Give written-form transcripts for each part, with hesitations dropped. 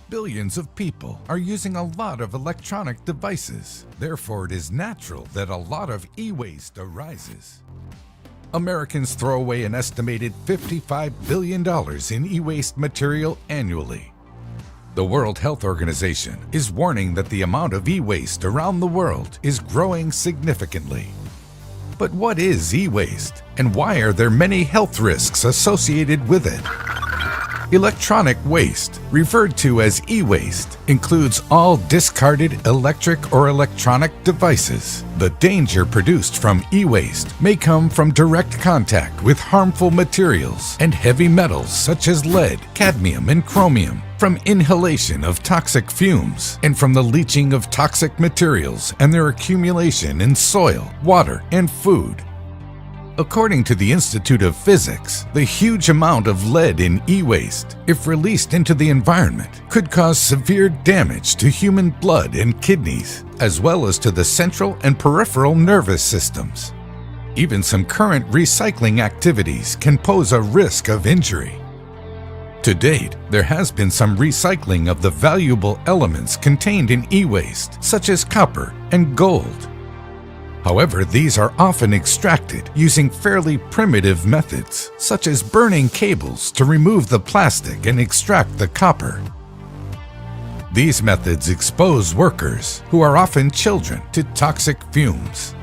Billions of people are using a lot of electronic devices. Therefore, it is natural that a lot of e-waste arises. Americans throw away an estimated $55 billion in e-waste material annually. The World Health Organization is warning that the amount of e-waste around the world is growing significantly. But what is e-waste, and why are there many health risks associated with it? Electronic waste, referred to as e-waste, includes all discarded electric or electronic devices. The danger produced from e-waste may come from direct contact with harmful materials and heavy metals such as lead, cadmium, and chromium, from inhalation of toxic fumes, and from the leaching of toxic materials and their accumulation in soil, water, and food. According to the Institute of Physics, the huge amount of lead in e-waste, if released into the environment, could cause severe damage to human blood and kidneys, as well as to the central and peripheral nervous systems. Even some current recycling activities can pose a risk of injury. To date, there has been some recycling of the valuable elements contained in e-waste, such as copper and gold. However, these are often extracted using fairly primitive methods, such as burning cables to remove the plastic and extract the copper. These methods expose workers, who are often children, to toxic fumes.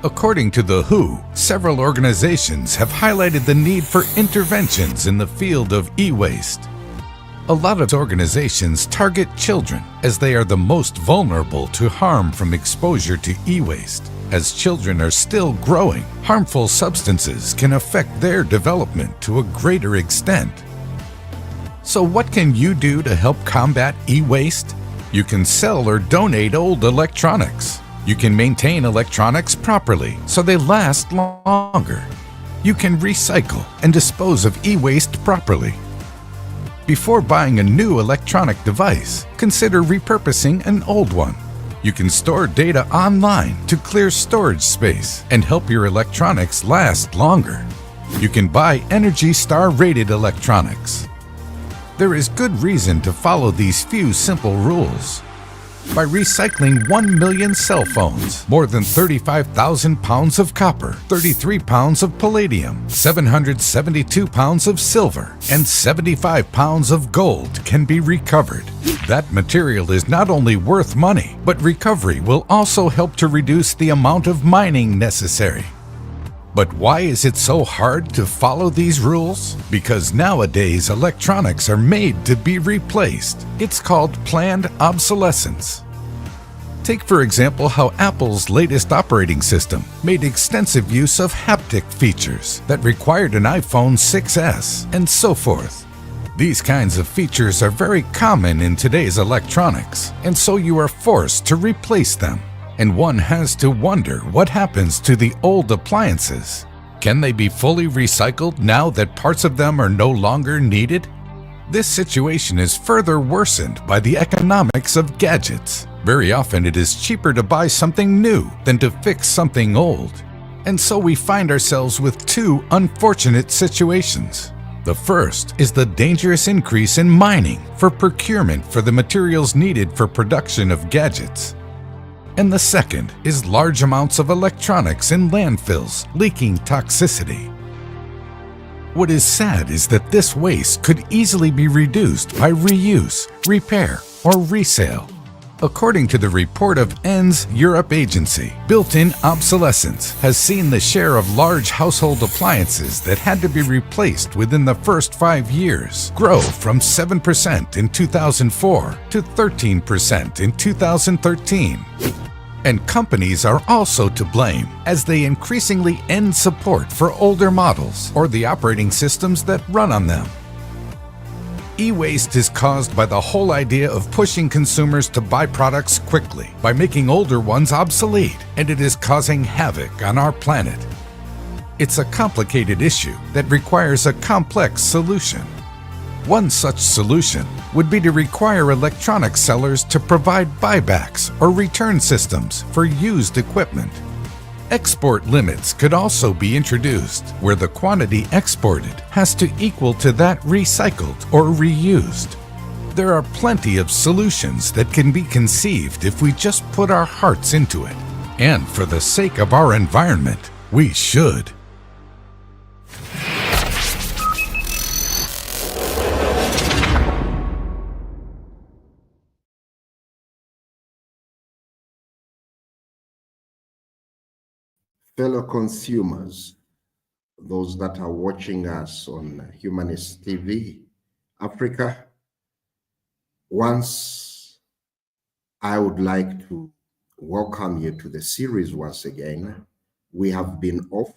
According to the WHO, several organizations have highlighted the need for interventions in the field of e-waste. A lot of organizations target children as they are the most vulnerable to harm from exposure to e-waste. As children are still growing, harmful substances can affect their development to a greater extent. So what can you do to help combat e-waste? You can sell or donate old electronics. You can maintain electronics properly so they last longer. You can recycle and dispose of e-waste properly. Before buying a new electronic device, consider repurposing an old one. You can store data online to clear storage space and help your electronics last longer. You can buy ENERGY STAR rated electronics. There is good reason to follow these few simple rules. By recycling 1 million cell phones, more than 35,000 pounds of copper, 33 pounds of palladium, 772 pounds of silver, and 75 pounds of gold can be recovered. That material is not only worth money, but recovery will also help to reduce the amount of mining necessary. But why is it so hard to follow these rules? Because nowadays electronics are made to be replaced. It's called planned obsolescence. Take for example how Apple's latest operating system made extensive use of haptic features that required an iPhone 6S and so forth. These kinds of features are very common in today's electronics, and so you are forced to replace them. And one has to wonder what happens to the old appliances. Can they be fully recycled now that parts of them are no longer needed? This situation is further worsened by the economics of gadgets. Very often it is cheaper to buy something new than to fix something old. And so we find ourselves with two unfortunate situations. The first is the dangerous increase in mining for procurement for the materials needed for production of gadgets. And the second is large amounts of electronics in landfills leaking toxicity. What is sad is that this waste could easily be reduced by reuse, repair, or resale. According to the report of ENDS Europe Agency, built-in obsolescence has seen the share of large household appliances that had to be replaced within the first 5 years grow from 7% in 2004 to 13% in 2013. And companies are also to blame, as they increasingly end support for older models or the operating systems that run on them. E-waste is caused by the whole idea of pushing consumers to buy products quickly by making older ones obsolete, and it is causing havoc on our planet. It's a complicated issue that requires a complex solution. One such solution would be to require electronic sellers to provide buybacks or return systems for used equipment. Export limits could also be introduced, where the quantity exported has to equal to that recycled or reused. There are plenty of solutions that can be conceived if we just put our hearts into it. And for the sake of our environment, we should. Fellow consumers, those that are watching us on Humanist TV Africa, once I would like to welcome you to the series once again. We have been off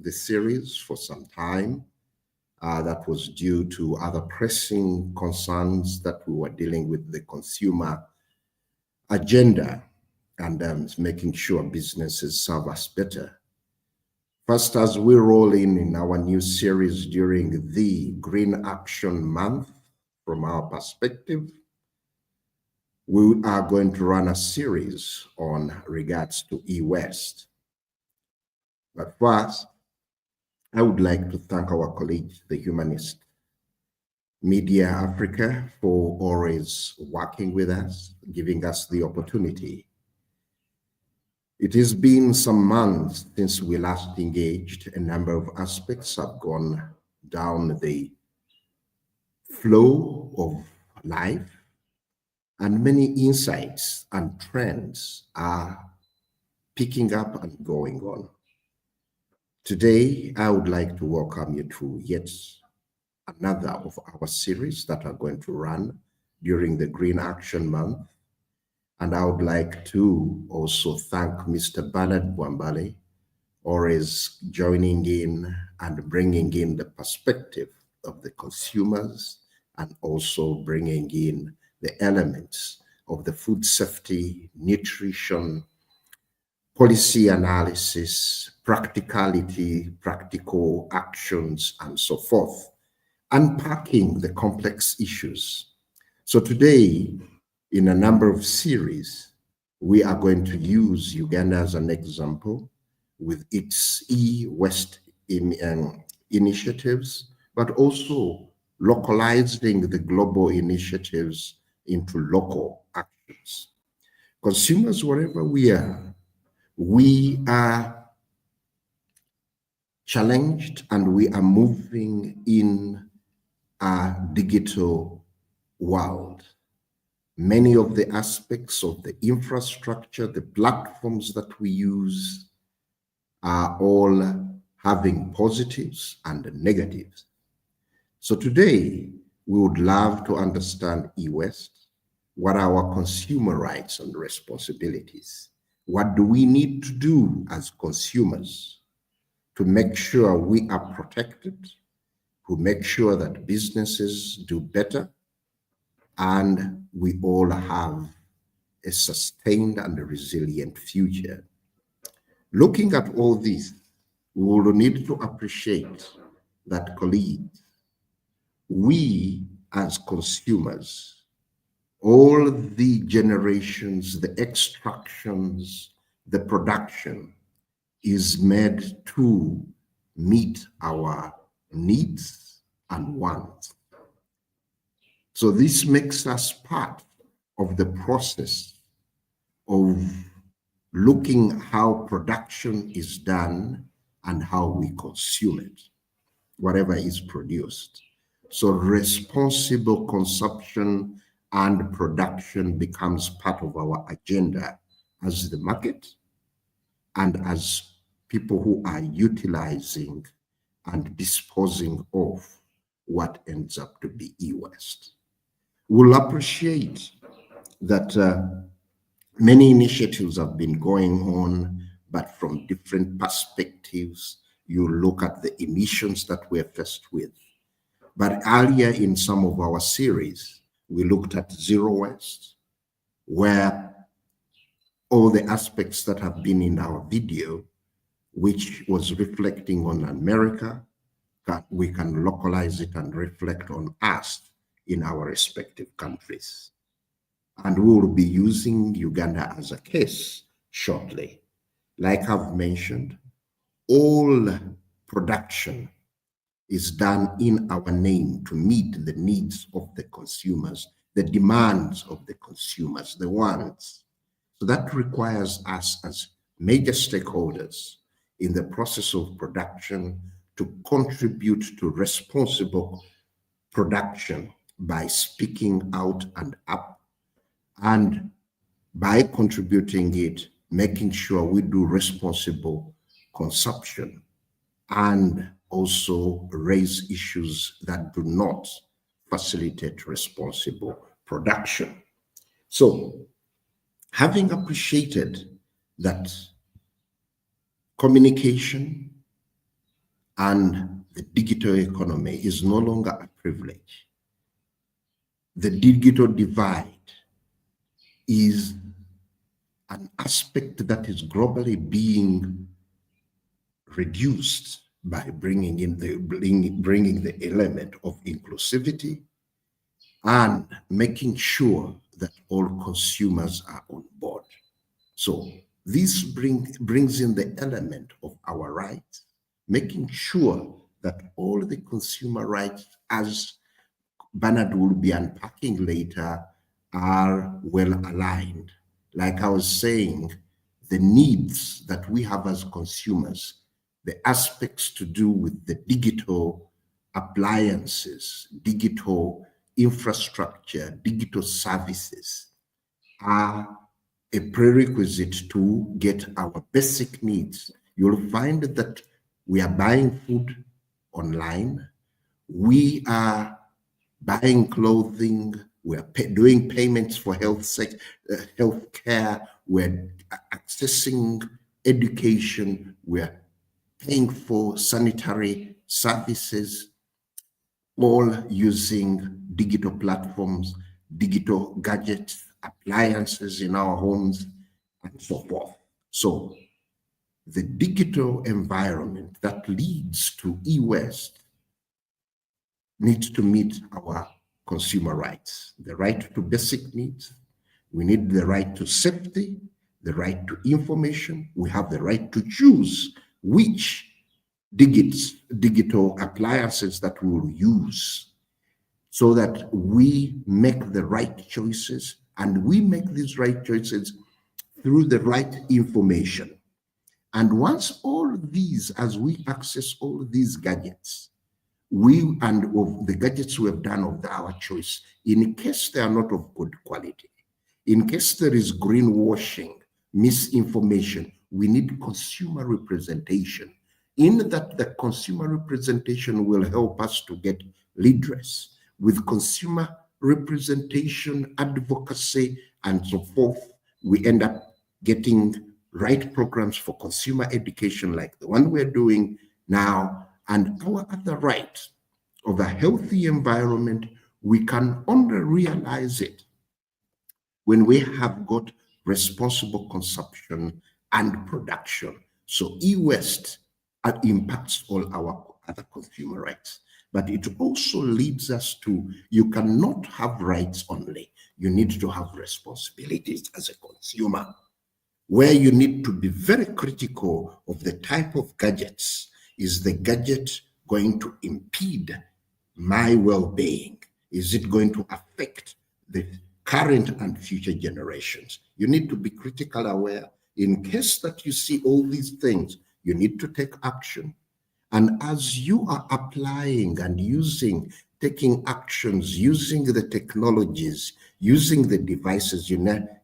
the series for some time. That was due to other pressing concerns that we were dealing with the consumer agenda and making sure businesses serve us better. First, as we roll in our new series during the Green Action Month, from our perspective, we are going to run a series on regards to e-waste. But first, I would like to thank our colleagues, the Humanist Media Africa, for always working with us, giving us the opportunity. It has been some months since we last engaged. A number of aspects have gone down the flow of life, and many insights and trends are picking up and going on. Today, I would like to welcome you to yet another of our series that are going to run during the Green Action Month. And I would like to also thank Mr. Bernard Bwambale, always joining in and bringing in the perspective of the consumers and also bringing in the elements of the food safety, nutrition, policy analysis, practicality, practical actions, and so forth, unpacking the complex issues. So today, in a number of series, we are going to use Uganda as an example with its e-waste initiatives, but also localizing the global initiatives into local actions. Consumers, wherever we are challenged and we are moving in a digital world. Many of the aspects of the infrastructure, the platforms that we use are all having positives and negatives. So today, we would love to understand e-waste. What are our consumer rights and responsibilities? What do we need to do as consumers to make sure we are protected, to make sure that businesses do better, and we all have a sustained and a resilient future? Looking at all this, we will need to appreciate that, colleagues, we as consumers, all the generations, the extractions, the production is made to meet our needs and wants. So this makes us part of the process of looking how production is done and how we consume it, whatever is produced. So responsible consumption and production becomes part of our agenda as the market and as people who are utilizing and disposing of what ends up to be e-waste. We'll appreciate that many initiatives have been going on, but from different perspectives. You look at the emissions that we're faced with. But earlier in some of our series, we looked at zero waste, where all the aspects that have been in our video, which was reflecting on America, that we can localize it and reflect on us in our respective countries. And we will be using Uganda as a case shortly. Like I've mentioned, all production is done in our name to meet the needs of the consumers the demands of the consumers, the wants. So that requires us as major stakeholders in the process of production to contribute to responsible production by speaking out and up, and by contributing it, making sure we do responsible consumption and also raise issues that do not facilitate responsible production. So, having appreciated that communication and the digital economy is no longer a privilege, the digital divide is an aspect that is globally being reduced by bringing the element of inclusivity and making sure that all consumers are on board. So this brings in the element of our rights, making sure that all the consumer rights, as Bernard will be unpacking later, are well aligned. Like I was saying, the needs that we have as consumers, the aspects to do with the digital appliances, digital infrastructure, digital services are a prerequisite to get our basic needs. You'll find that we are buying food online, we are buying clothing, we're doing payments for health care, we're accessing education, we're paying for sanitary services, all using digital platforms, digital gadgets, appliances in our homes, and so forth. So the digital environment that leads to e-waste needs to meet our consumer rights, the right to basic needs. We need the right to safety, the right to information. We have the right to choose which digital appliances that we will use, so that we make the right choices, and we make these right choices through the right information. And once all these, as we access all these gadgets, of the gadgets we have done of our choice, in case they are not of good quality, in case there is greenwashing, misinformation, we need consumer representation. In that, the consumer representation will help us to get redress. With consumer representation, advocacy, and so forth, we end up getting right programs for consumer education like the one we're doing now, and our other right of a healthy environment. We can only realize it when we have got responsible consumption and production. So e-waste impacts all our other consumer rights, but it also leads us to, you cannot have rights only, you need to have responsibilities as a consumer, where you need to be very critical of the type of gadgets. Is the gadget going to impede my well-being? Is it going to affect the current and future generations? You need to be critical aware. In case that you see all these things, you need to take action. And as you are applying and taking actions, using the technologies, using the devices, you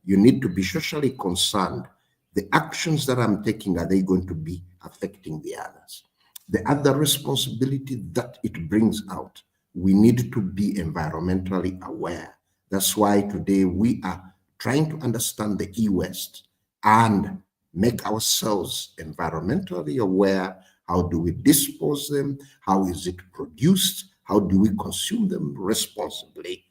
need to be socially concerned. The actions that I'm taking, are they going to be affecting the others? The other responsibility that it brings out, we need to be environmentally aware. That's why today we are trying to understand the e-waste and make ourselves environmentally aware. How do we dispose them? How is it produced? How do we consume them responsibly?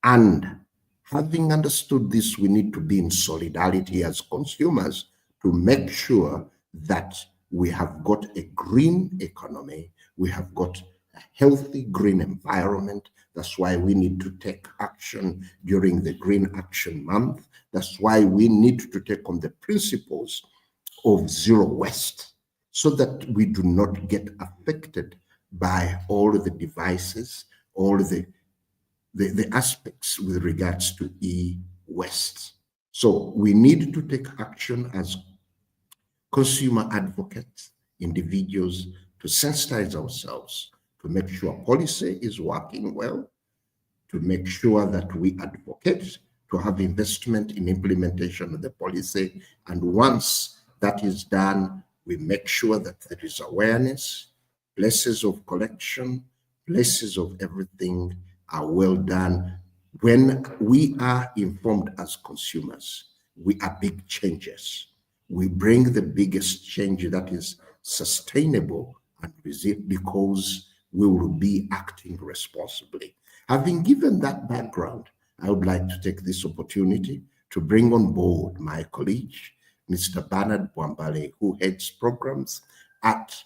And having understood this, we need to be in solidarity as consumers to make sure that we have got a green economy, we have got a healthy green environment. That's why we need to take action during the Green Action Month. That's why we need to take on the principles of zero waste, so that we do not get affected by all the devices, all the the aspects with regards to e-waste. So we need to take action as consumer advocates, individuals, to sensitize ourselves, to make sure policy is working well, to make sure that we advocate, to have investment in implementation of the policy. And once that is done, we make sure that there is awareness, places of collection, places of everything are well done. When we are informed as consumers, we are big changes. We bring the biggest change that is sustainable and resilient because we will be acting responsibly. Having given that background, I would like to take this opportunity to bring on board my colleague, Mr. Bernard Bwambale, who heads programs at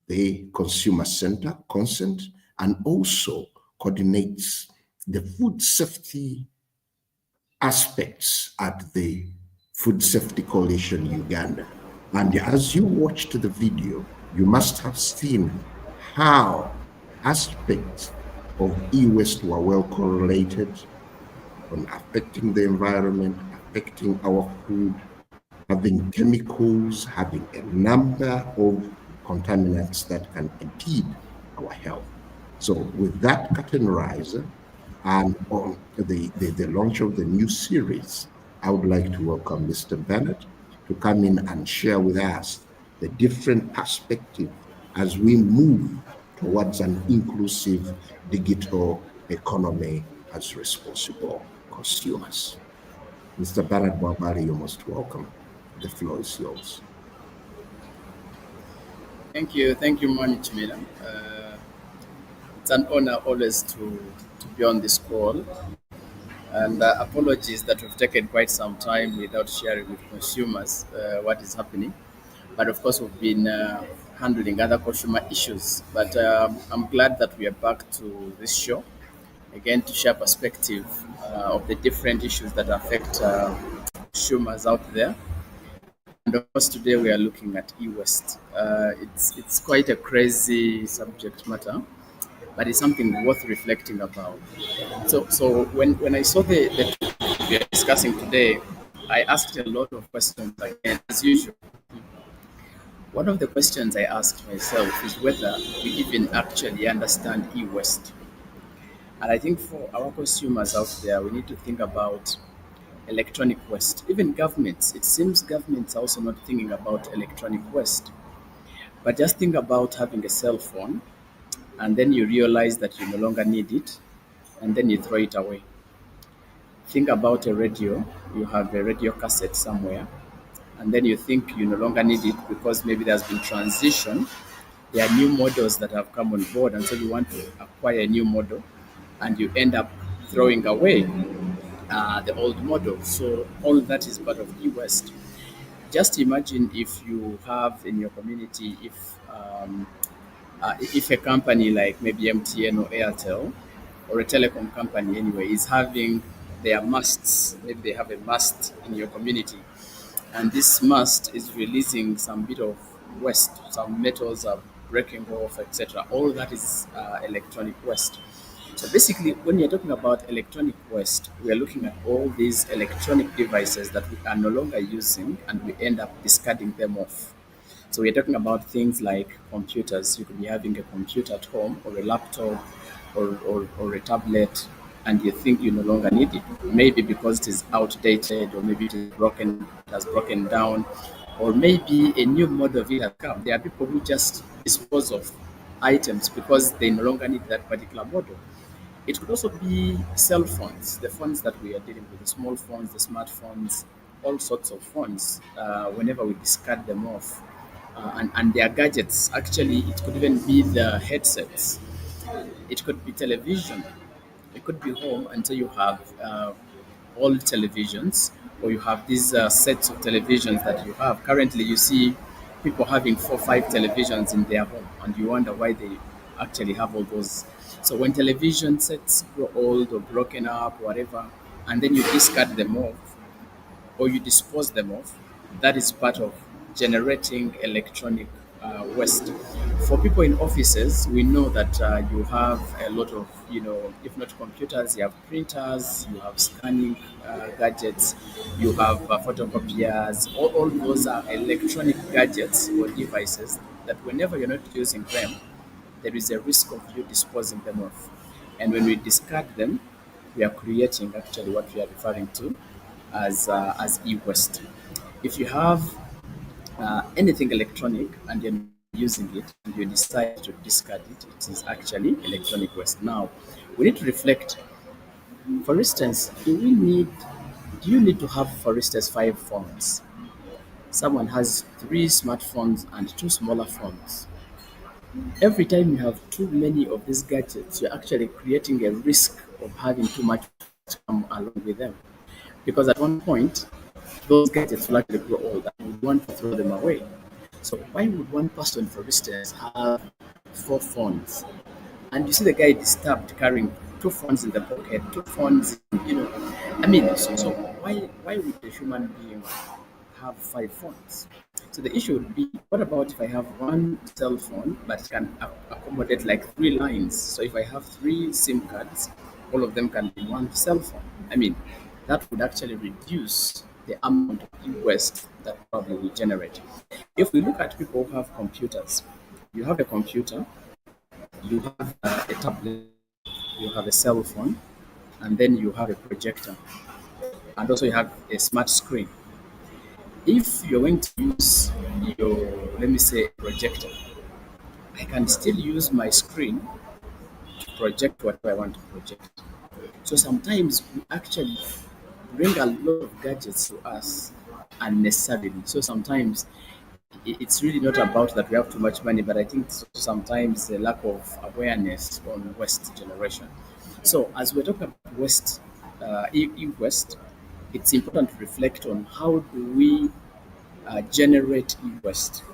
the Consumer Center, Consent, and also coordinates the food safety aspects at the Food Safety Coalition Uganda. And as you watched the video, you must have seen how aspects of e-waste were well correlated on affecting the environment, affecting our food, having chemicals, having a number of contaminants that can impede our health. So with that curtain riser and on the launch of the new series, I would like to welcome Mr. Bennett to come in and share with us the different perspectives as we move towards an inclusive digital economy as responsible consumers. Mr. Bernard Bwambale, you're most welcome. The floor is yours. Thank you, Mani Chimila. It's an honor always to be on this call. And apologies that we've taken quite some time without sharing with consumers what is happening. But of course, we've been handling other consumer issues. But I'm glad that we are back to this show again to share perspective of the different issues that affect consumers out there. And of course, today we are looking at e-waste. It's quite a crazy subject matter, but it's something worth reflecting about. So when I saw the topic we are discussing today, I asked a lot of questions again, as usual. One of the questions I asked myself is whether we even actually understand e-waste. And I think for our consumers out there, we need to think about electronic waste. Even governments, it seems governments are also not thinking about electronic waste. But just think about having a cell phone and then you realize that you no longer need it and then you throw it away. Think about a radio. You have a radio cassette somewhere and then you think you no longer need it because maybe there's been transition. There are new models that have come on board and so you want to acquire a new model and you end up throwing away the old model. So all that is part of e-waste. Just imagine if you have in your community, if a company like maybe MTN or Airtel or a telecom company anyway is having their masts, maybe they have a mast in your community, and this mast is releasing some bit of waste, some metals are breaking off, etc. All that is electronic waste. So basically, when you're talking about electronic waste, we are looking at all these electronic devices that we are no longer using and we end up discarding them off. So we're talking about things like computers. You could be having a computer at home or a laptop or a tablet and you think you no longer need it. Maybe because it is outdated or maybe it has broken down or maybe a new model of it has come. There are people who just dispose of items because they no longer need that particular model. It could also be cell phones, the phones that we are dealing with, the small phones, the smartphones, all sorts of phones, whenever we discard them off. And their gadgets, actually, it could even be the headsets. It could be television. It could be home until you have old televisions or you have these sets of televisions that you have. Currently, you see people having 4 or 5 televisions in their home and you wonder why they actually have all those. So when television sets grow old or broken up, whatever, and then you discard them off or you dispose them off, that is part of generating electronic waste. For people in offices, we know that you have a lot of, if not computers, you have printers, you have scanning gadgets, you have photocopiers. All those are electronic gadgets or devices that whenever you're not using them, there is a risk of you disposing them off. And when we discard them, we are creating actually what we are referring to as e-waste. If you have anything electronic and you're using it and you decide to discard it, it is actually electronic waste. Now, we need to reflect. For instance, do you need to have, for instance, 5 phones? Someone has 3 smartphones and 2 smaller phones. Every time you have too many of these gadgets, you're actually creating a risk of having too much come along with them. Because at one point, those gadgets will actually grow old and you want to throw them away. So why would one person, for instance, have 4 phones? And you see the guy disturbed carrying 2 phones in the pocket, 2 phones, I mean, so why would a human being have 5 phones? So the issue would be, what about if I have one cell phone but can accommodate like 3 lines? So if I have 3 SIM cards, all of them can be one cell phone. I mean, that would actually reduce the amount of e-waste that probably we generate. If we look at people who have computers, you have a computer, you have a tablet, you have a cell phone, and then you have a projector, and also you have a smart screen. If you're going to use your, let me say, projector, I can still use my screen to project whatever I want to project. So sometimes we actually bring a lot of gadgets to us unnecessarily. So sometimes it's really not about that we have too much money, but I think sometimes the lack of awareness on waste generation. So as we're talking about waste, e-waste, it's important to reflect on how do we generate e-waste.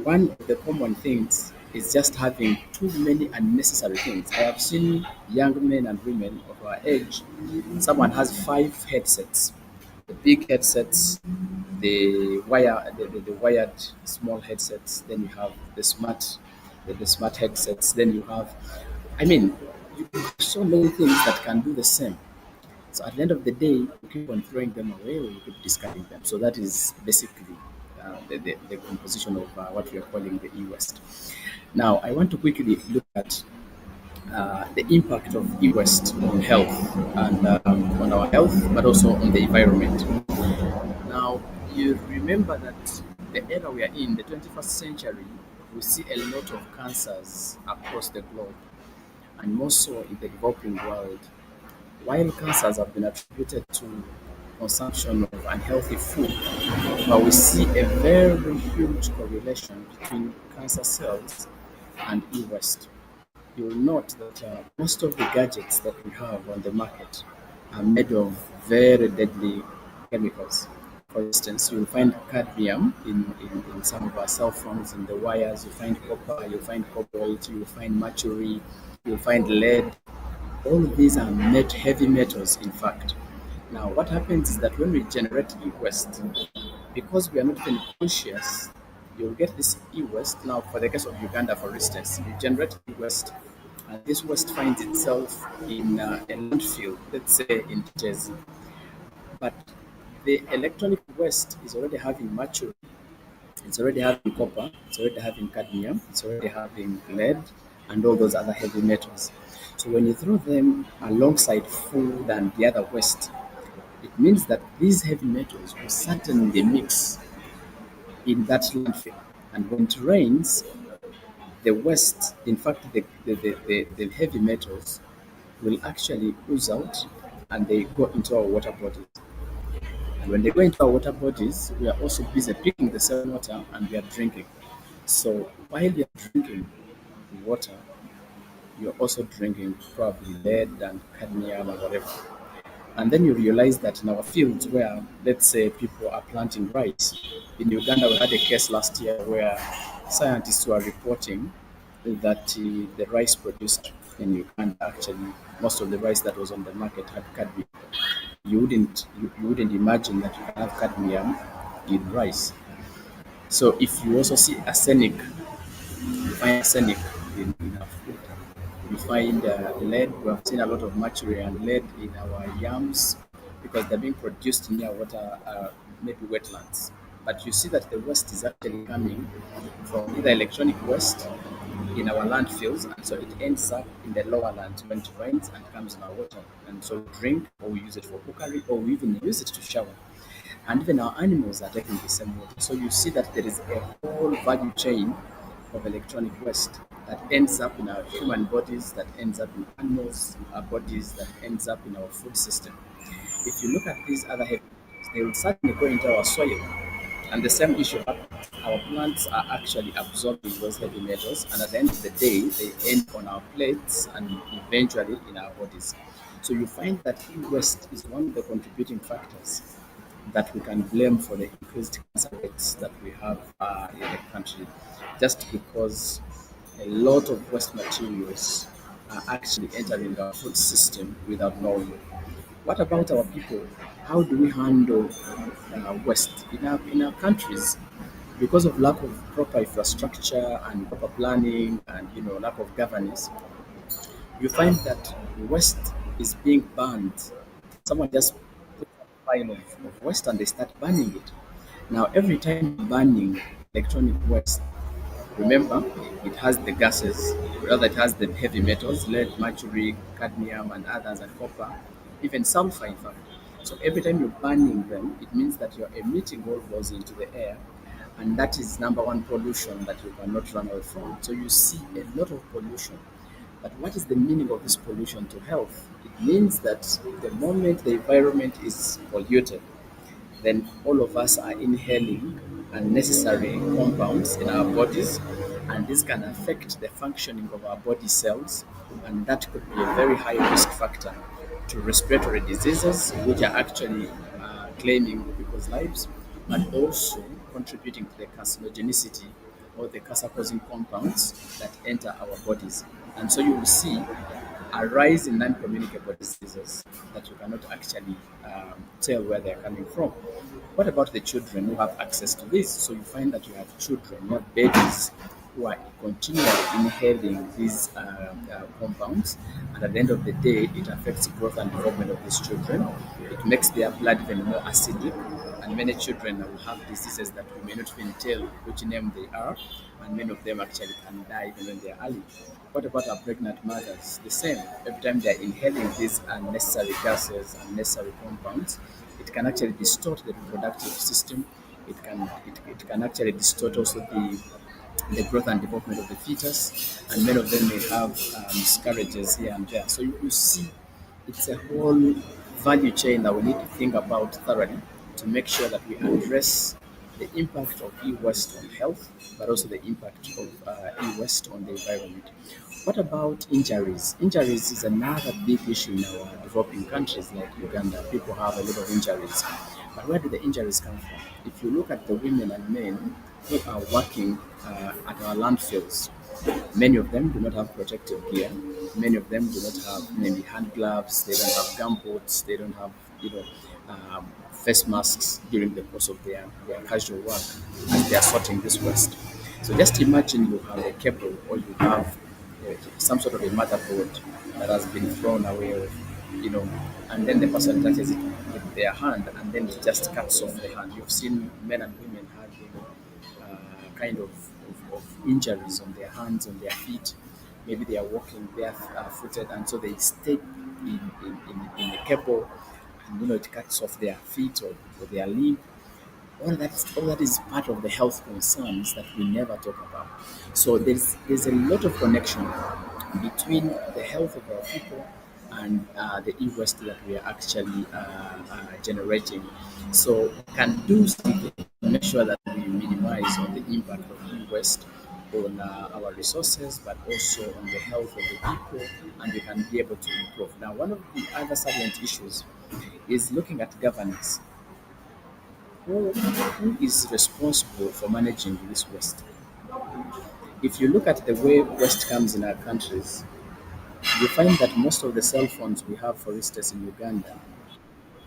One of the common things is just having too many unnecessary things. I have seen young men and women of our age, someone has 5 headsets, the big headsets, the wired small headsets, then you have the smart headsets, then you have, I mean, you have so many things that can do the same. So at the end of the day, you keep on throwing them away or you keep discarding them. So that is basically the composition of what we are calling the e-waste. Now, I want to quickly look at the impact of e-waste on health and on our health, but also on the environment. Now, you remember that the era we are in, the 21st century, we see a lot of cancers across the globe, and more so in the developing world. While cancers have been attributed to consumption of unhealthy food, but we see a very huge correlation between cancer cells and e-waste. You will note that most of the gadgets that we have on the market are made of very deadly chemicals. For instance, you'll find cadmium in some of our cell phones, in the wires, you find copper, you'll find cobalt, you'll find mercury, you'll find lead. All of these are heavy metals, in fact. Now, what happens is that when we generate e-waste, because we are not even conscious, you'll get this e-waste. Now, for the case of Uganda, for instance, you generate e-waste, and this waste finds itself in a landfill, let's say in Jersey. But the electronic waste is already having mercury, it's already having copper, it's already having cadmium, it's already having lead, and all those other heavy metals. So when you throw them alongside food and the other waste, it means that these heavy metals will certainly mix in that landfill. And when it rains, the waste, in fact, the heavy metals will actually ooze out and they go into our water bodies. And when they go into our water bodies, we are also busy picking the same water and we are drinking. So while you're drinking water, you're also drinking probably lead and cadmium or whatever. And then you realize that in our fields where, let's say, people are planting rice, in Uganda, we had a case last year where scientists were reporting that the rice produced in Uganda, actually, most of the rice that was on the market had cadmium. You wouldn't imagine that you can have cadmium in rice. So if you also see arsenic, you find arsenic in our food. We find lead. We have seen a lot of mercury and lead in our yams because they're being produced near water, maybe wetlands. But you see that the waste is actually coming from either electronic waste in our landfills, and so it ends up in the lower lands when it rains and comes in our water. And so we drink, or we use it for cookery, or we even use it to shower. And even our animals are taking the same water. So you see that there is a whole value chain of electronic waste that ends up in our human bodies, that ends up in animals' bodies, that ends up in our food system. If you look at these other heavy metals, they will certainly go into our soil. And the same issue happens. Our plants are actually absorbing those heavy metals, and at the end of the day, they end on our plates and eventually in our bodies. So you find that e-waste is one of the contributing factors that we can blame for the increased cancer rates that we have in the country, just because a lot of waste materials are actually entering our food system without knowing. What about our people? How do we handle waste in our countries? Because of lack of proper infrastructure and proper planning and lack of governance, you find that waste is being burned. Someone just put a pile of waste and they start burning it. Now, every time burning electronic waste, remember, it has the gases, rather it has the heavy metals, lead, mercury, cadmium, and others, and copper, even sulfur, in fact. So every time you're burning them, it means that you're emitting all those into the air, and that is number one pollution that you cannot run away from. So you see a lot of pollution. But what is the meaning of this pollution to health? It means that the moment the environment is polluted, then all of us are inhaling unnecessary compounds in our bodies, and this can affect the functioning of our body cells, and that could be a very high risk factor to respiratory diseases, which are actually claiming people's lives, and also contributing to the carcinogenicity or the cancer-causing compounds that enter our bodies. And so you will see a rise in non-communicable diseases that you cannot actually tell where they're coming from. What about the children who have access to this? So you find that you have children, you have babies who are continually inhaling these compounds, and at the end of the day, it affects the growth and development of these children. It makes their blood even more acidic, and many children will have diseases that we may not even tell which name they are, and many of them actually can die even when they are early. What about our pregnant mothers? The same. Every time they are inhaling these unnecessary gases, unnecessary compounds, it can actually distort the reproductive system. It can actually distort also the growth and development of the fetus, and many of them may have miscarriages here and there. So you see, it's a whole value chain that we need to think about thoroughly to make sure that we address the impact of e-waste on health, but also the impact of e-waste on the environment. What about injuries? Injuries is another big issue in our developing countries like Uganda. People have a lot of injuries. But where do the injuries come from? If you look at the women and men who are working at our landfills, many of them do not have protective gear. Many of them do not have maybe hand gloves. They don't have gum boots. They don't have face masks during the course of their casual work as they are sorting this waste. So just imagine you have a cable or you have some sort of a motherboard that has been thrown away, and then the person touches it with their hand and then it just cuts off the hand. You've seen men and women having kind of injuries on their hands, on their feet. Maybe they are walking barefooted, and so they step in the cable, and it cuts off their feet or their limb. All that is part of the health concerns that we never talk about. So there's a lot of connection between the health of our people and the e-waste that we are actually generating. So we can do something to make sure that we minimize on the impact of e-waste on our resources, but also on the health of the people, and we can be able to improve. Now, one of the other salient issues is looking at governance. Who is responsible for managing this waste? If you look at the way waste comes in our countries, you find that most of the cell phones we have, for instance, in Uganda,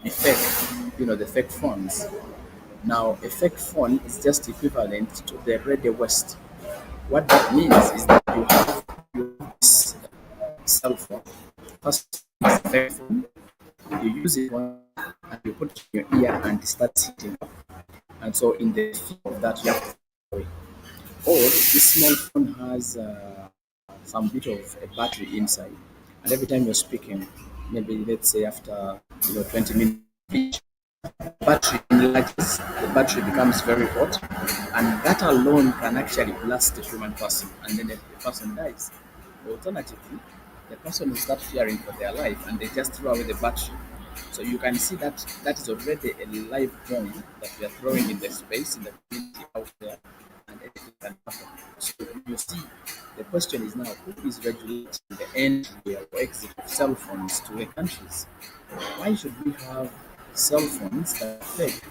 the fake phones, Now, a fake phone is just equivalent to the Radio West. What that means is that you have this cell phone. First, it's a fake phone. You use it once and you put it in your ear and it starts hitting up. And so, in the fear of that, you have to throw away. Or this small phone has some bit of a battery inside, and every time you're speaking, maybe let's say after 20 minutes, battery enlarges, the battery becomes very hot, and that alone can actually blast the human person, and then the person dies. Alternatively, the person will start fearing for their life, and they just throw away the battery. So you can see that that is already a live bomb that we are throwing in the space in the community out there, and anything can happen. So you see, the question is now who is regulating the entry or exit of cell phones to the countries? Why should we have cell phones that are fake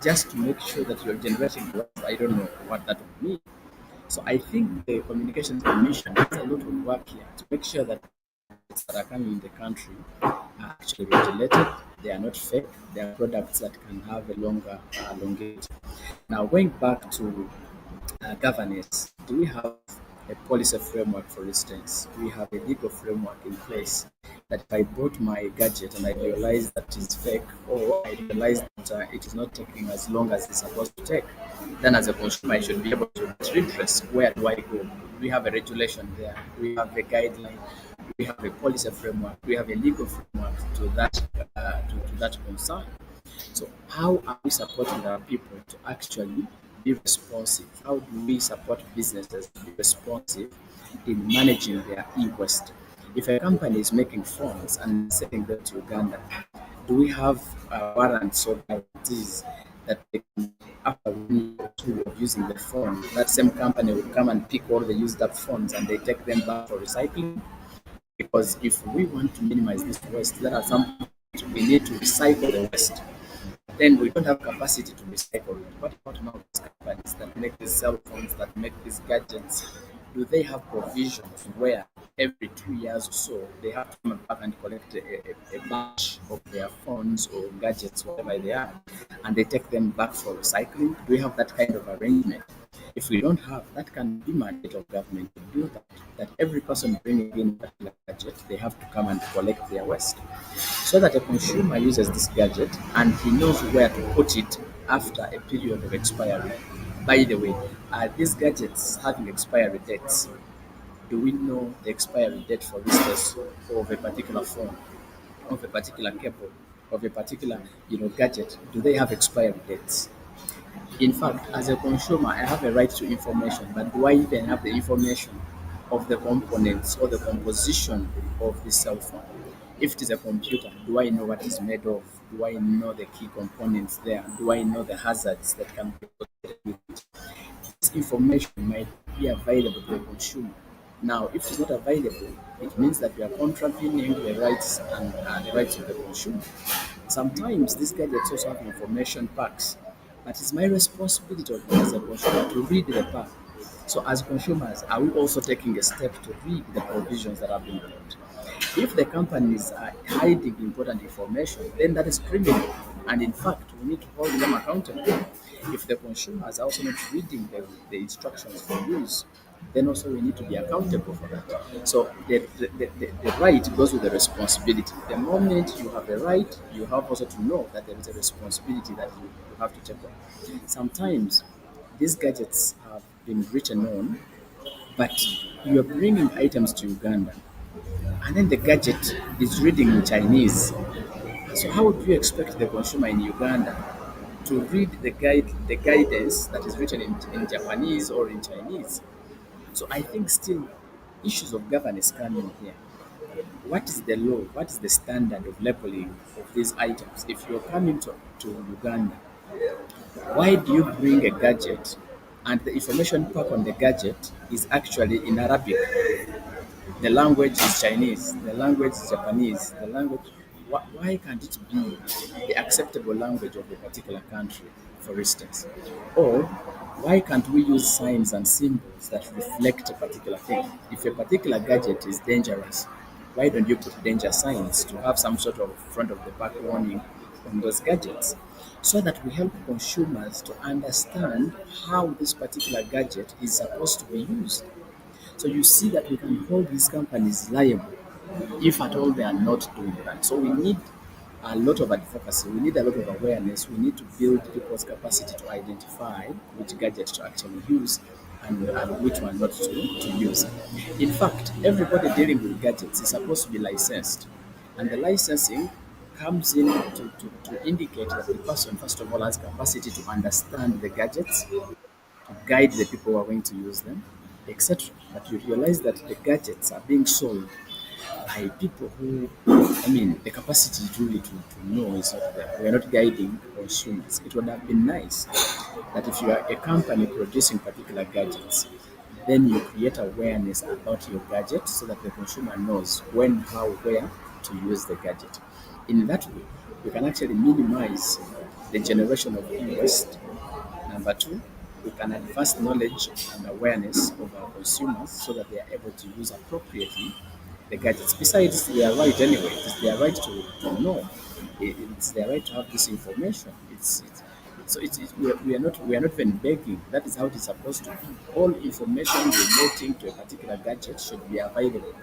just to make sure that you're generating wealth? I don't know what that would mean. So I think the Communications Commission has a lot of work here to make sure that products that are coming in the country are actually regulated. They are not fake. They are products that can have a longer longevity. Now going back to governance, do we have a policy framework, for instance? Do we have a legal framework in place that if I bought my gadget and I realize that it's fake, or I realize that it is not taking as long as it's supposed to take, then as a consumer, I should be able to redress where do I go? Do we have a regulation there? Do we have a guideline? Do we have a policy framework? Do we have a legal framework to that concern? So how are we supporting our people to actually be responsive? How do we support businesses to be responsive in managing their e-waste? If a company is making phones and selling them to Uganda, do we have warrants or guarantees that they can, after 1 year or 2 of using the phone, that same company will come and pick all the used up phones and they take them back for recycling? Because if we want to minimize this waste, there are some we need to recycle the waste. Then we don't have capacity to recycle it. What about now these companies that make these cell phones, that make these gadgets? Do they have provisions where every 2 years or so they have to come back and collect a batch of their phones or gadgets, whatever they are, and they take them back for recycling? Do we have that kind of arrangement? If we don't have, that can be mandate of government to do that. That every person bringing in a particular gadget, they have to come and collect their waste, so that a consumer uses this gadget and he knows where to put it after a period of expiry. By the way, are these gadgets having expiry dates? Do we know the expiry date, for instance, of a particular phone, of a particular cable, of a particular gadget? Do they have expiry dates? In fact, as a consumer, I have a right to information, but do I even have the information of the components or the composition of the cell phone? If it is a computer, do I know what it's made of? Do I know the key components there? Do I know the hazards that can be associated with it? This information might be available to the consumer. Now, if it's not available, it means that we are contravening the rights and the rights of the consumer. Sometimes these gadgets also have information packs, but it's my responsibility as a consumer to read the pack. So, as consumers, are we also taking a step to read the provisions that have been put? If the companies are hiding important information, then that is criminal. And in fact, we need to hold them accountable. If the consumers are also not reading the instructions for use, then also we need to be accountable for that. So the right goes with the responsibility. The moment you have a right, you have also to know that there is a responsibility that you have to take on. Sometimes these gadgets have been written on, but you are bringing items to Uganda, and then the gadget is reading in Chinese. So how would you expect the consumer in Uganda to read the guidance that is written in Japanese or in Chinese? So I think still issues of governance come in here. What is the law? What is the standard of labeling of these items? If you're coming to Uganda, why do you bring a gadget and the information pack on the gadget is actually in Arabic? The language is Chinese, the language is Japanese, the language. Why can't it be the acceptable language of a particular country, for instance? Or why can't we use signs and symbols that reflect a particular thing? If a particular gadget is dangerous, why don't you put danger signs to have some sort of front of the back warning on those gadgets so that we help consumers to understand how this particular gadget is supposed to be used. So you see that we can hold these companies liable if at all they are not doing that. So we need a lot of advocacy, we need a lot of awareness, we need to build people's capacity to identify which gadget to actually use and which one not to use. In fact, everybody dealing with gadgets is supposed to be licensed, and the licensing comes in to indicate that the person, first of all, has capacity to understand the gadgets, to guide the people who are going to use them, etc. But you realize that the gadgets are being sold by people who, I mean, the capacity really to know is not there. We are not guiding consumers. It would have been nice that if you are a company producing particular gadgets, then you create awareness about your gadget so that the consumer knows when, how, where to use the gadget. In that way, we can actually minimize the generation of e-waste. Number two, we can advance knowledge and awareness of our consumers so that they are able to use appropriately the gadgets. Besides, they are right anyway. It's their right to know. It's their right to have this information. We are not even begging. That is how it is supposed to be. All information relating to a particular gadget should be available.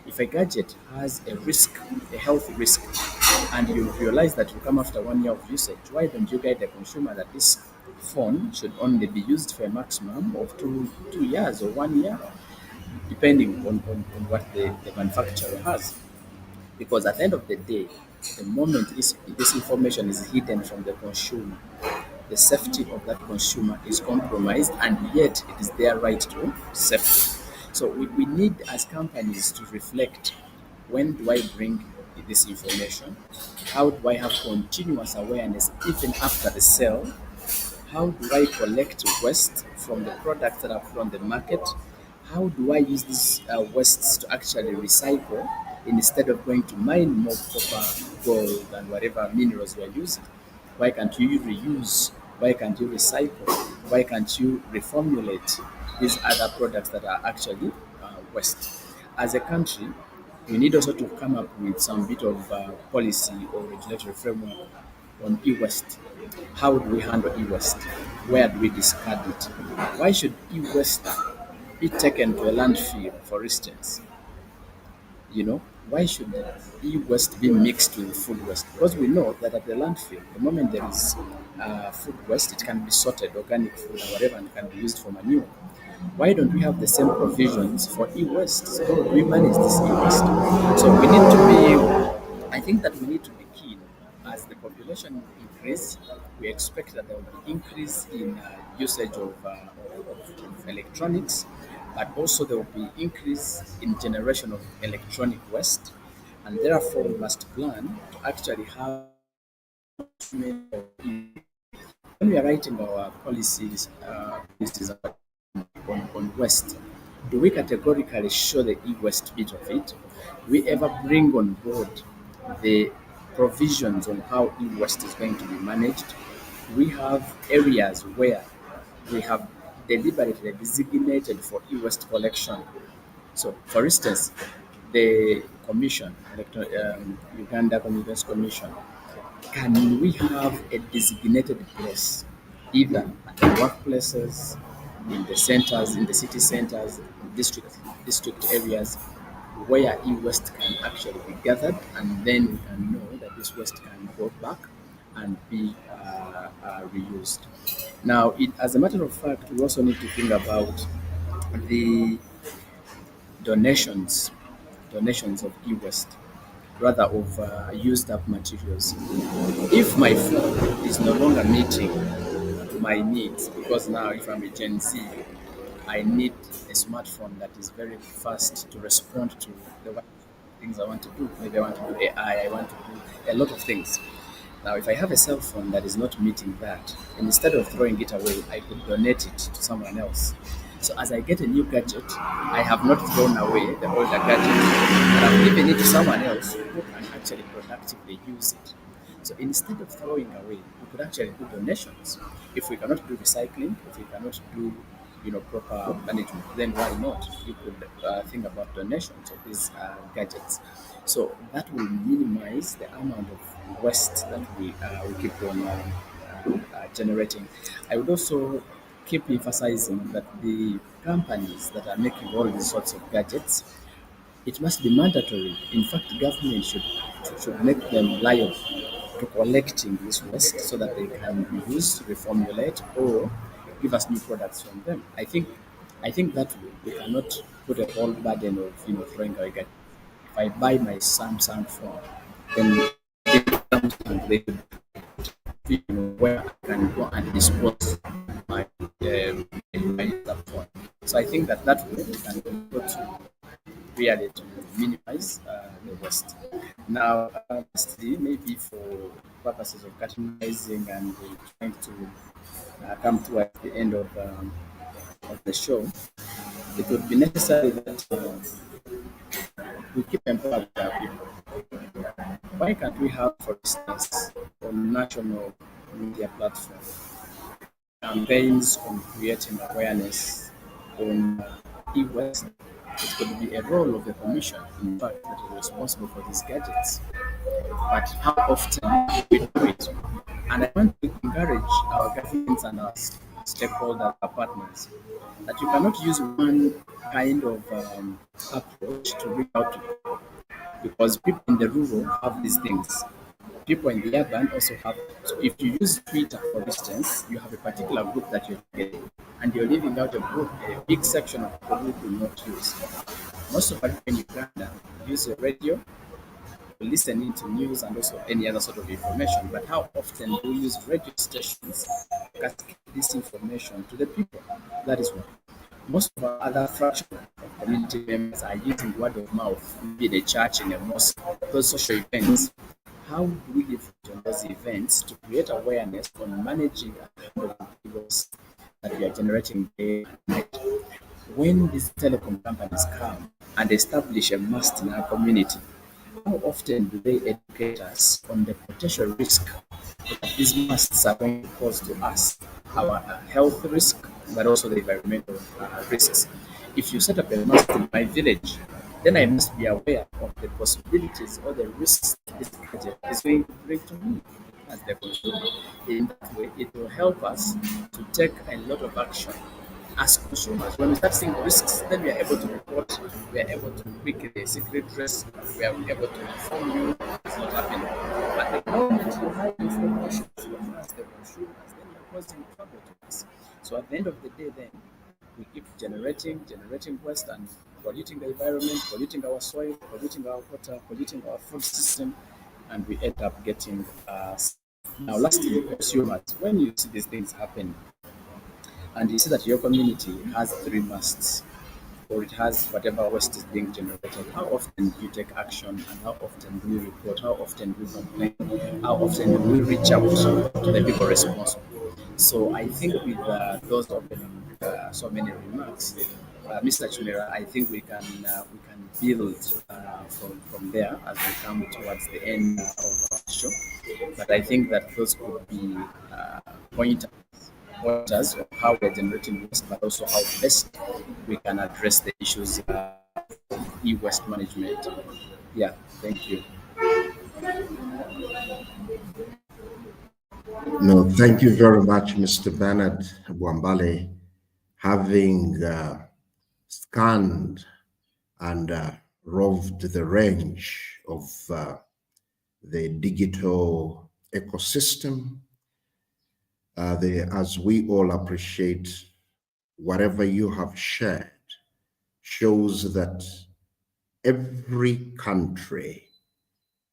If a gadget has a risk, a health risk, and you realize that you come after 1 year of usage, why don't you guide the consumer that this phone should only be used for a maximum of 2 years or 1 year, depending on what the manufacturer has? Because at the end of the day, the moment this information is hidden from the consumer, the safety of that consumer is compromised, and yet it is their right to safety. So we need as companies to reflect, when do I bring this information? How do I have continuous awareness even after the sale? How do I collect waste from the products that are put on the market? How do I use these wastes to actually recycle instead of going to mine more copper, gold, and whatever minerals we are using? Why can't you reuse? Why can't you recycle? Why can't you reformulate these other products that are actually waste? As a country, we need also to come up with some bit of policy or regulatory framework on e-waste. How do we handle e-waste? Where do we discard it? Why should e-waste be taken to a landfill, for instance? Why should e-waste be mixed with food waste? Because we know that at the landfill, the moment there is food waste, it can be sorted, organic food or whatever, and it can be used for manure. Why don't we have the same provisions for e-waste? So how do we manage this e-waste? So we need to be, I think that we need to be keen. As the population increase, we expect that there will be increase in usage of electronics, but also there will be increase in generation of electronic waste, and therefore we must plan to actually have when we are writing our policies on waste, do we categorically show the e-waste bit of it? Do we ever bring on board the provisions on how e-waste is going to be managed? We have areas where we have deliberately designated for e-waste collection. So, for instance, the commission, Uganda Communications Commission, can we have a designated place, either at the workplaces, in the centers, in the city centers, district areas, where e-waste can actually be gathered, and then we can know that this waste can go back and be reused. Now, as a matter of fact, we also need to think about the donations, donations of e-waste, rather of used up materials. If my phone is no longer meeting my needs, because now if I'm a Gen Z, I need a smartphone that is very fast to respond to the things I want to do. Maybe I want to do AI, I want to do a lot of things. Now, if I have a cell phone that is not meeting that, and instead of throwing it away, I could donate it to someone else. So as I get a new gadget, I have not thrown away the older gadget, but I've given it to someone else who can actually productively use it. So instead of throwing away, we could actually do donations. If we cannot do recycling, if we cannot do proper management, then why not? You could think about donations of these gadgets. So that will minimize the amount of waste that we keep on generating. I would also keep emphasizing that the companies that are making all these sorts of gadgets, it must be mandatory. In fact, government should make them liable to collecting this waste so that they can reuse, reformulate, or give us new products from them. I think that way we cannot put a whole burden of throwing away gadgets. If I buy my Samsung phone, then Samsung they where I can go and dispose my other phone. So I think that way we can go to really to minimize the waste. Now, lastly, maybe for purposes of customizing and trying to come towards the end of the show, it would be necessary that we keep empowering our people. Why can't we have, for instance, on national media platforms, campaigns on creating awareness on e-waste? It could be a role of the commission, in fact, that is responsible for these gadgets. But how often we do it? And I want to encourage our governments and our stakeholders, our partners, that you cannot use one kind of approach to reach out to people, because people in the rural have these things. People in the urban also have. So if you use Twitter, for instance, you have a particular group that you're getting, and you're leaving out a big section of people who do not use. Most of us in Uganda use a radio, listening to news and also any other sort of information. But how often do we use radio stations to cascade this information to the people? That is why most of our other fraction of community members are using word of mouth, maybe in a church, in a mosque, those social events. How do we leverage on those events to create awareness on managing evils that we are generating day and night? When these telecom companies come and establish a mast in our community, how often do they educate us on the potential risk that these masts are going to cause to us, our health risk, but also the environmental risks? If you set up a mast in my village, then I must be aware of the possibilities or the risks this project is going to bring to me as the consumer. In that way, it will help us to take a lot of action as consumers. When we start seeing risks, then we are able to report, we are able to quickly seek redress, we are able to inform you it's not happening. But the moment you hide information from us, the consumers, then you're causing trouble to us. So at the end of the day, then we keep generating waste and polluting the environment, polluting our soil, polluting our water, polluting our food system, and we end up getting now lastly consumers. When you see these things happen, and you see that your community has 3 masts, or it has whatever waste is being generated, how often do you take action, and how often do you report, how often do you complain, how often do we reach out to the people responsible? So I think with those opening so many remarks, Mr. Chumera, I think we can build from there as we come towards the end of our show. But I think that those could be pointers of how we're generating waste, but also how best we can address the issues of e-waste management. Yeah, thank you. No, thank you very much, Mr. Bernard Bwambale. Having scanned and roved the range of the digital ecosystem, as we all appreciate, whatever you have shared shows that every country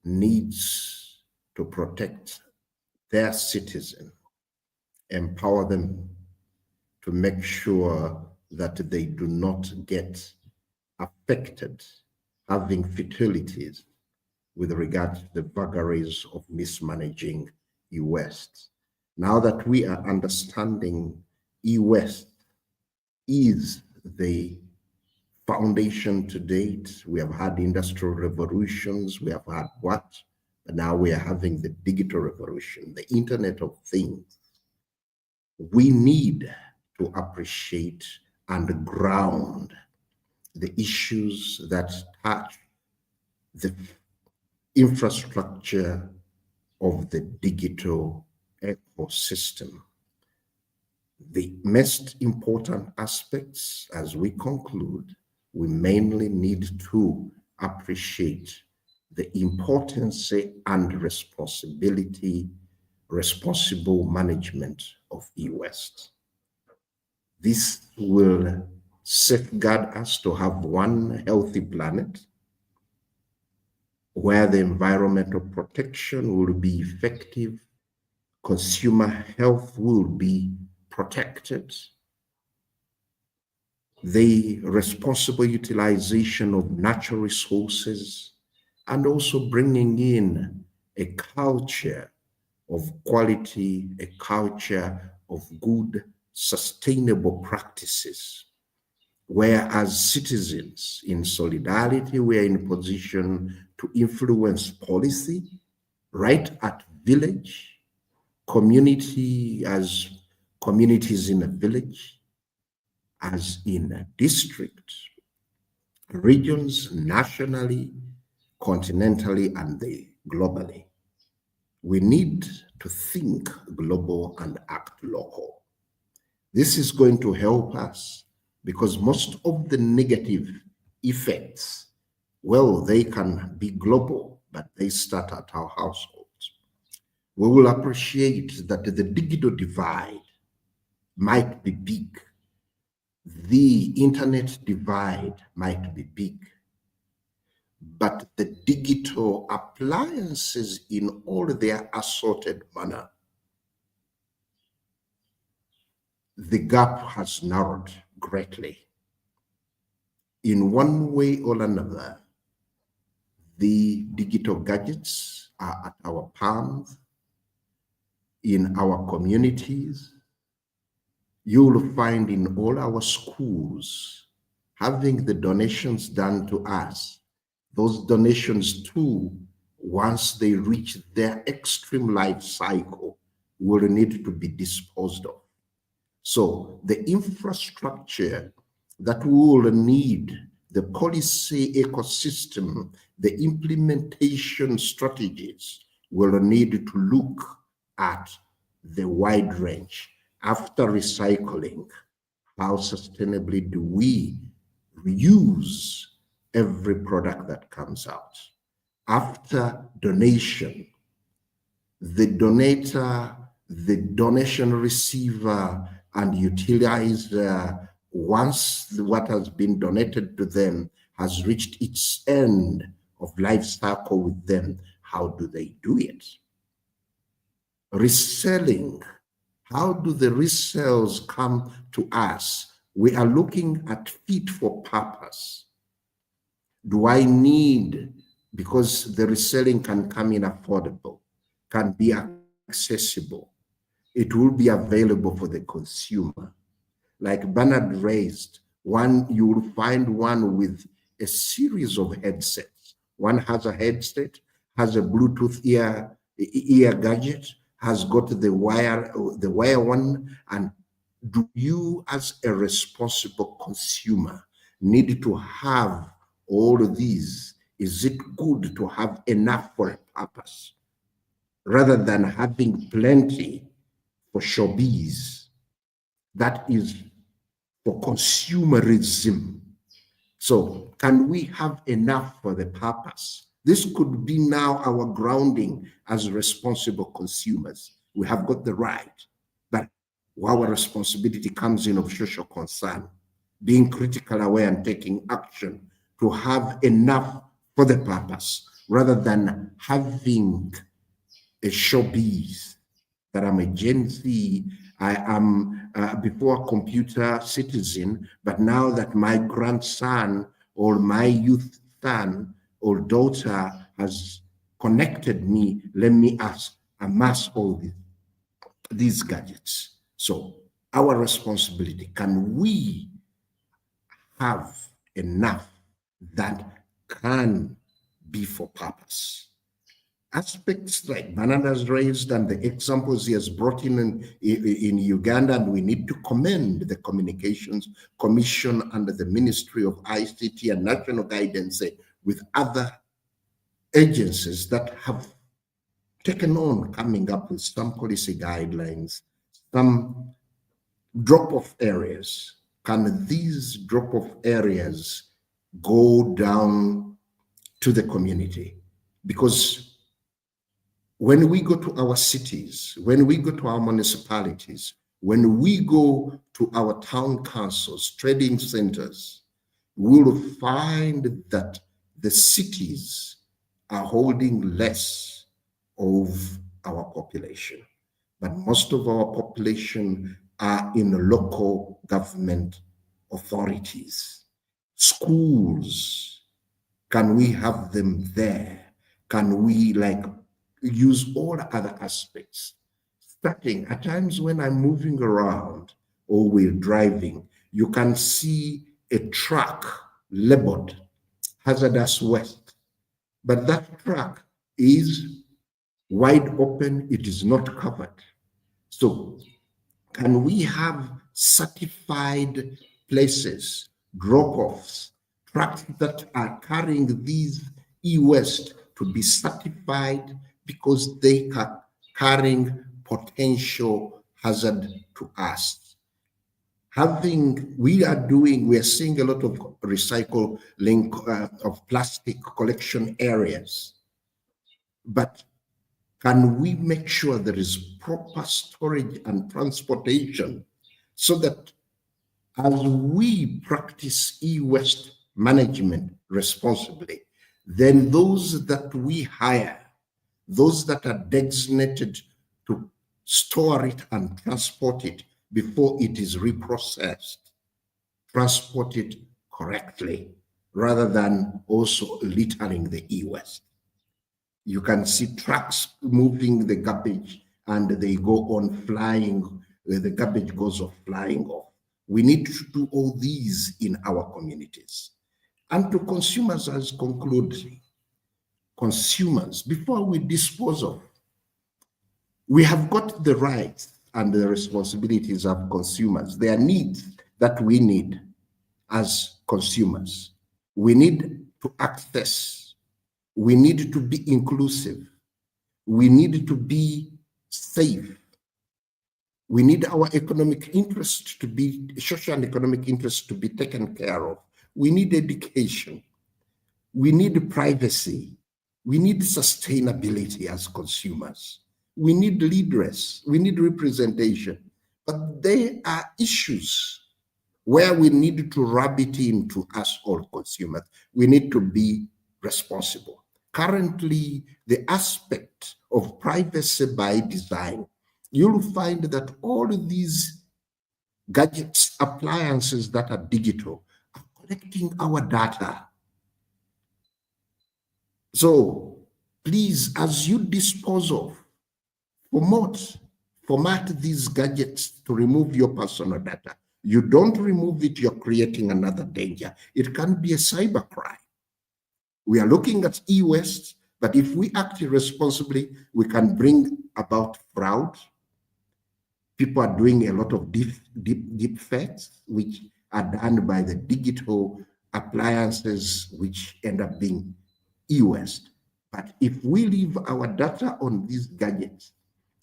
needs to protect their citizen, empower them to make sure that they do not get affected, having fatalities with regard to the vagaries of mismanaging e-waste. Now that we are understanding e-waste is the foundation to date, we have had industrial revolutions, we have had what? But now we are having the digital revolution, the Internet of Things. We need to appreciate and ground the issues that touch the infrastructure of the digital ecosystem. The most important aspects as we conclude, we mainly need to appreciate the importance and responsible management of eWaste. This will safeguard us to have one healthy planet where the environmental protection will be effective, consumer health will be protected, the responsible utilization of natural resources, and also bringing in a culture of quality, a culture of good, sustainable practices, where as citizens in solidarity, we are in a position to influence policy right at village, community, as communities in a village, as in a district, regions, nationally, continentally, and globally. We need to think global and act local. This is going to help us because most of the negative effects, well, they can be global, but they start at our households. We will appreciate that the digital divide might be big. The internet divide might be big, but the digital appliances in all their assorted manner, the gap has narrowed greatly. In one way or another, the digital gadgets are at our palms, in our communities. You will find in all our schools having the donations done to us. Those donations too, once they reach their extreme life cycle, will need to be disposed of. So the infrastructure that we will need, the policy ecosystem, the implementation strategies will need to look at the wide range. After recycling, how sustainably do we reuse every product that comes out? After donation, the donator, the donation receiver, and utilizer, once what has been donated to them has reached its end of life cycle with them, how do they do it? Reselling, how do the resales come to us? We are looking at fit for purpose. Do I need, because the reselling can come in affordable, can be accessible, it will be available for the consumer. Like Bernard raised, one, you will find one with a series of headsets. One has a headset, has a Bluetooth ear gadget, has got the wire one. And do you, as a responsible consumer, need to have all of these? Is it good to have enough for a purpose rather than having plenty for showbiz? That is for consumerism. So can we have enough for the purpose? This could be now our grounding as responsible consumers. We have got the right, but our responsibility comes in of social concern, being critical aware and taking action to have enough for the purpose rather than having a showbiz that I'm a Gen Z, I am before a computer citizen, but now that my grandson or my youth son or daughter has connected me, let me amass all these gadgets. So our responsibility, can we have enough that can be for purpose? Aspects like Bernard has raised and the examples he has brought in Uganda, and we need to commend the Communications Commission under the Ministry of ICT and National Guidance with other agencies that have taken on coming up with some policy guidelines, some drop-off areas. Can these drop-off areas go down to the community? Because when we go to our cities, when we go to our municipalities, when we go to our town councils, trading centers, we'll find that the cities are holding less of our population. But most of our population are in local government authorities. Schools, can we have them there? Can we use all other aspects? Starting at times when I'm moving around or we're driving, you can see a truck labeled hazardous waste, but that truck is wide open, it is not covered. So can we have certified places, drop-offs, trucks that are carrying these e-waste to be certified because they are carrying potential hazard to us? We are seeing a lot of recycling of plastic collection areas, but can we make sure there is proper storage and transportation so that as we practice e-waste management responsibly, then those that we hire, those that are designated to store it and transport it before it is reprocessed, transport it correctly, rather than also littering the e-waste. You can see trucks moving the garbage and they go on flying, the garbage goes off flying off. We need to do all these in our communities. And to consumers, as conclude, consumers, before we dispose of, we have got the rights and the responsibilities of consumers. There are needs that we need as consumers. We need to access. We need to be inclusive. We need to be safe. We need our economic interest to be, social and economic interest to be taken care of. We need education. We need privacy. We need sustainability as consumers. We need leaders. We need representation. But there are issues where we need to rub it into us all consumers. We need to be responsible. Currently, the aspect of privacy by design, you'll find that all these gadgets, appliances that are digital, are collecting our data. So please, as you dispose of, format these gadgets to remove your personal data. You don't remove it, you're creating another danger. It can be a cybercrime. We are looking at e-waste, but if we act irresponsibly, we can bring about fraud. People are doing a lot of deep fakes, which are done by the digital appliances, which end up being e-waste. But if we leave our data on these gadgets,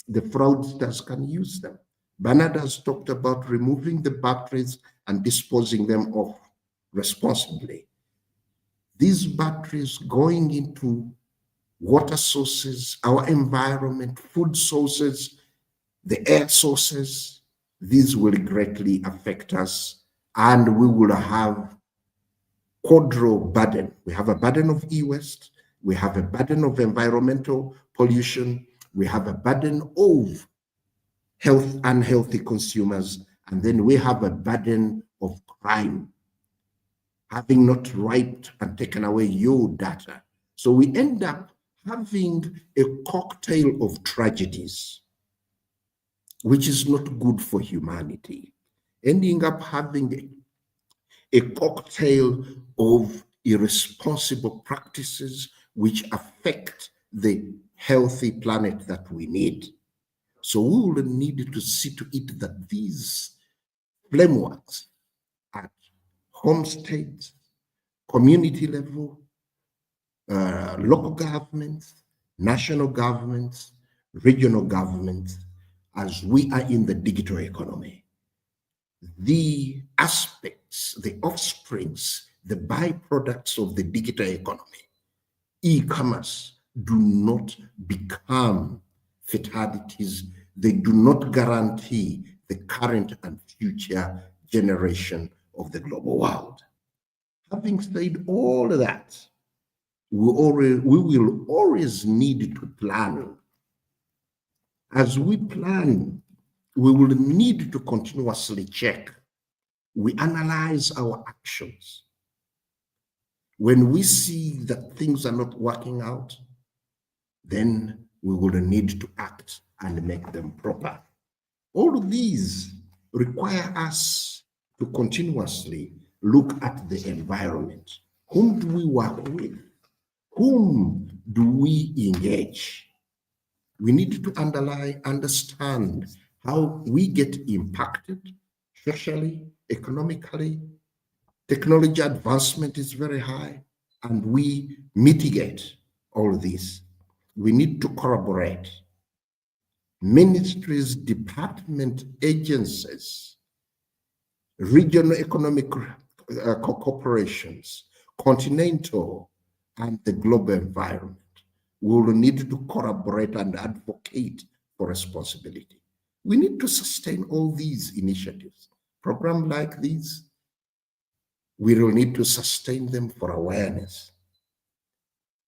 the fraudsters can use them. Bernard has talked about removing the batteries and disposing them off responsibly. These batteries going into water sources, our environment, food sources, the air sources, these will greatly affect us, and we will have quadruple burden. We have a burden of e-waste, we have a burden of environmental pollution, we have a burden of unhealthy consumers, and then we have a burden of crime, having not wiped and taken away your data. So we end up having a cocktail of tragedies, which is not good for humanity, ending up having a cocktail of irresponsible practices which affect the healthy planet that we need. So we will need to see to it that these frameworks at home states, community level, local governments, national governments, regional governments, as we are in the digital economy, the aspects, the offsprings, the byproducts of the digital economy, e-commerce, do not become fatalities. They do not guarantee the current and future generation of the global world. Having said all that, we will always need to plan. As we plan, we will need to continuously check. We analyze our actions. When we see that things are not working out, then we will need to act and make them proper. All of these require us to continuously look at the environment. Whom do we work with? Whom do we engage? We need to understand how we get impacted socially, economically. Technology advancement is very high, and we mitigate all this. We need to collaborate. Ministries, department, agencies, regional economic corporations, continental, and the global environment. We will need to collaborate and advocate for responsibility. We need to sustain all these initiatives. Programs like these, we will need to sustain them for awareness.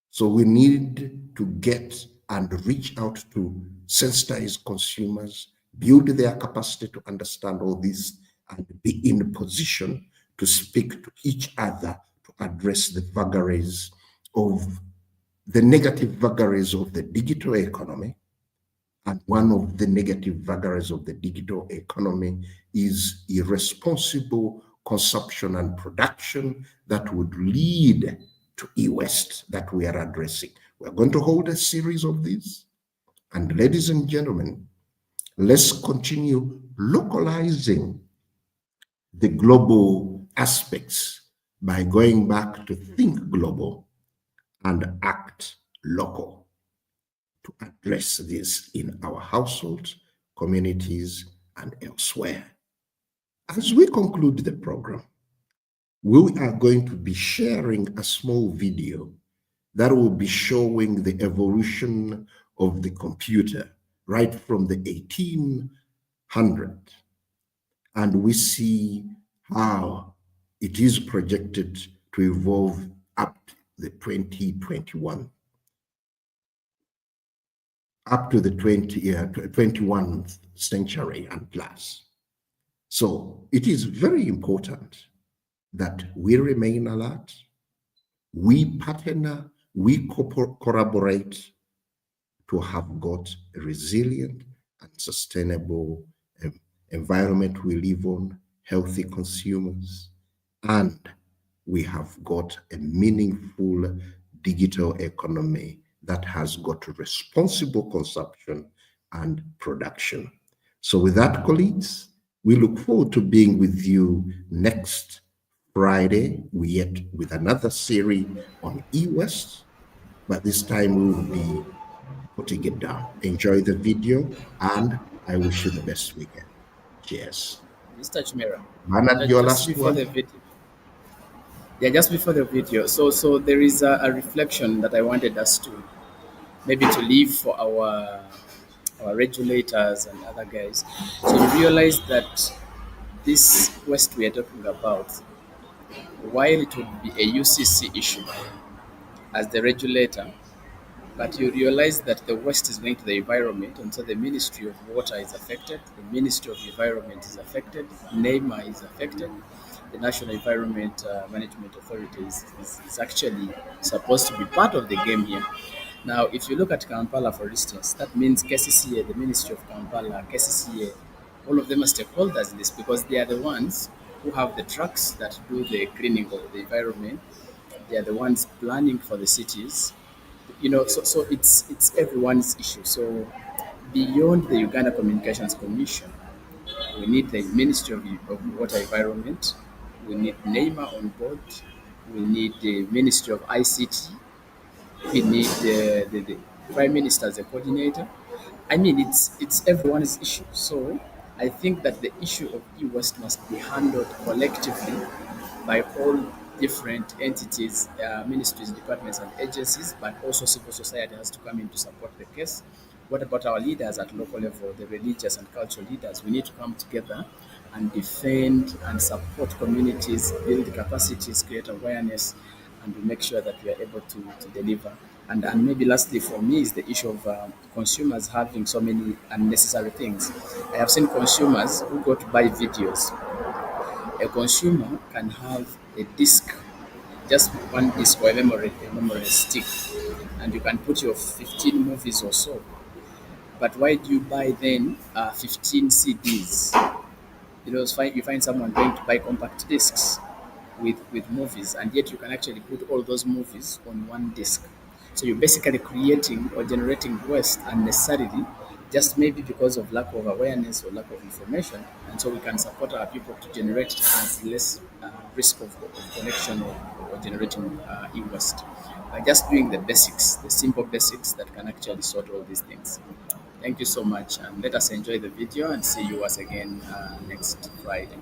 So we need to get and reach out to sensitize consumers, build their capacity to understand all this, and be in a position to speak to each other to address the vagaries of the negative vagaries of the digital economy. And one of the negative vagaries of the digital economy is irresponsible consumption and production that would lead to e-waste that we are addressing. We're going to hold a series of these. And ladies and gentlemen, let's continue localizing the global aspects by going back to think global and act local to address this in our households, communities, and elsewhere. As we conclude the program, we are going to be sharing a small video that will be showing the evolution of the computer right from the 1800s. And we see how it is projected to evolve up to the 2021, up to the 21st century and plus. So it is very important that we remain alert, we partner, we collaborate to have got a resilient and sustainable environment we live on, healthy consumers, and we have got a meaningful digital economy that has got responsible consumption and production. So with that, colleagues, we look forward to being with you next Friday. We yet with another series on e-waste, but this time we will be putting it down. Enjoy the video, and I wish you the best weekend. Cheers. Mr. Chimera, Bernard, your just last before the word? video. Yeah, just before the video. So there is a reflection that I wanted us to maybe to leave for our regulators and other guys. So we realize that this waste we are talking about, while it would be a UCC issue as the regulator, but you realize that the waste is going to the environment, and so the Ministry of Water is affected, the Ministry of Environment is affected, NEMA is affected, the National Environment Management Authority is actually supposed to be part of the game here. Now, if you look at Kampala, for instance, that means KCCA, the Ministry of Kampala, KCCA, all of them are stakeholders in this because they are the ones who have the trucks that do the cleaning of the environment. They are the ones planning for the cities. So it's everyone's issue. So beyond the Uganda Communications Commission, we need the Ministry of Water Environment, we need NEMA on board, we need the Ministry of ICT, we need the Prime Minister as a coordinator, I mean, it's everyone's issue. So I think that the issue of e-waste must be handled collectively by all different entities, ministries, departments, and agencies, but also civil society has to come in to support the case. What about our leaders at local level, the religious and cultural leaders? We need to come together and defend and support communities, build capacities, create awareness, and we make sure that we are able to deliver. And maybe lastly for me is the issue of consumers having so many unnecessary things. I have seen consumers who go to buy videos. A consumer can have a disc, just one disc or a memory stick, and you can put your 15 movies or so. But why do you buy then 15 CDs? You find someone going to buy compact discs with movies, and yet you can actually put all those movies on one disc. So you're basically creating or generating waste unnecessarily, just maybe because of lack of awareness or lack of information. And so we can support our people to generate as less risk of collection or generating e-waste by just doing the basics, the simple basics that can actually sort all these things. Thank you so much, and let us enjoy the video and see you once again next Friday.